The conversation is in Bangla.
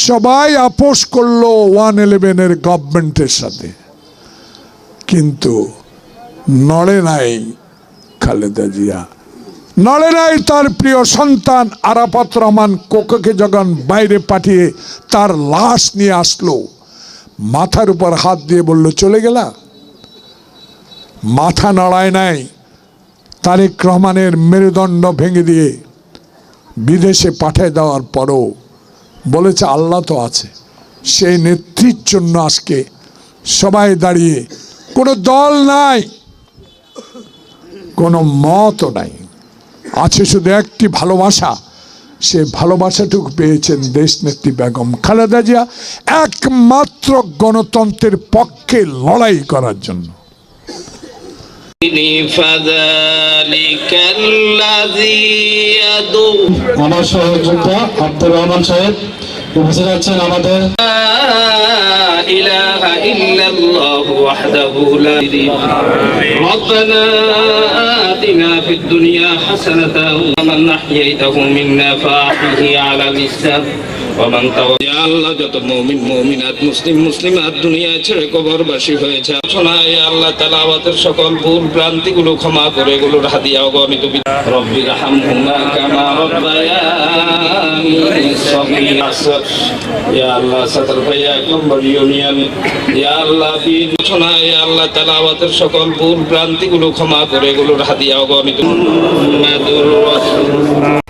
সবাই আপোষ করলো 111 গভর্নমেন্টের সাথে, কিন্তু নড়ে নাই খালেদা জিয়া, নড়ে নাই তার প্রিয় সন্তান আরাফাত রহমান কোকোকে যখন বাইরে পাঠিয়ে তার লাশ নিয়ে আসলো, মাথার উপর হাত দিয়ে বলল চলে গেলা। মাথা নড়ায় নাই। তারেক রহমানের মেরুদণ্ড ভেঙে দিয়ে বিদেশে পাঠিয়ে দেওয়ার পরও বলেছে আল্লাহ তো আছে। সেই নেত্রীর জন্য আজকে সবাই দাঁড়িয়ে, কোনো দল নাই, কোনো মতও নাই, আছে শুধু একটি ভালোবাসা। সে ভালোবাসাটুকু পেয়েছেন দেশনেত্রী বেগম খালেদা জিয়া, একমাত্র গণতন্ত্রের পক্ষে লড়াই করার জন্য। আমার সহযোদ্ধা আব্দুর রহমান সাহেব উপস্থিত আছেন। আমাদের ইলাহা ইল্লাল্লাহ ওয়াহদাহু লা শারীকা লাহু রব্বানা আতিনা ফিদ দুনিয়া হাসানাতাও ওয়া মান আহইয়াতাহু মিন্না ফাআহিহি আলাল ইসলাম ওয়া মান তাওয়া আল্লাহ যত মুমিন মুমিনাত মুসলিম মুসলিমাত দুনিয়া ছেড়ে কবরবাসী হয়েছে, শোনায় আল্লাহ তেলাওয়াতের সকল ভুল ভ্রান্তিগুলো ক্ষমা করে এগুলোর হাদিয়া অগণিত রব্বির হামহুমা কামা রব্বায়ানি সগীরা। ইয়া আল্লাহ সাদর ভাইয়া 1 নম্বর ইউনিয়ন, ইয়া আল্লাহ বীর শোনায় আল্লাহ তেলাওয়াতের সকল ভুল ভ্রান্তিগুলো ক্ষমা করে এগুলোর হাদিয়া অগণিত মুহাম্মাদুর রাসূলুল্লাহ।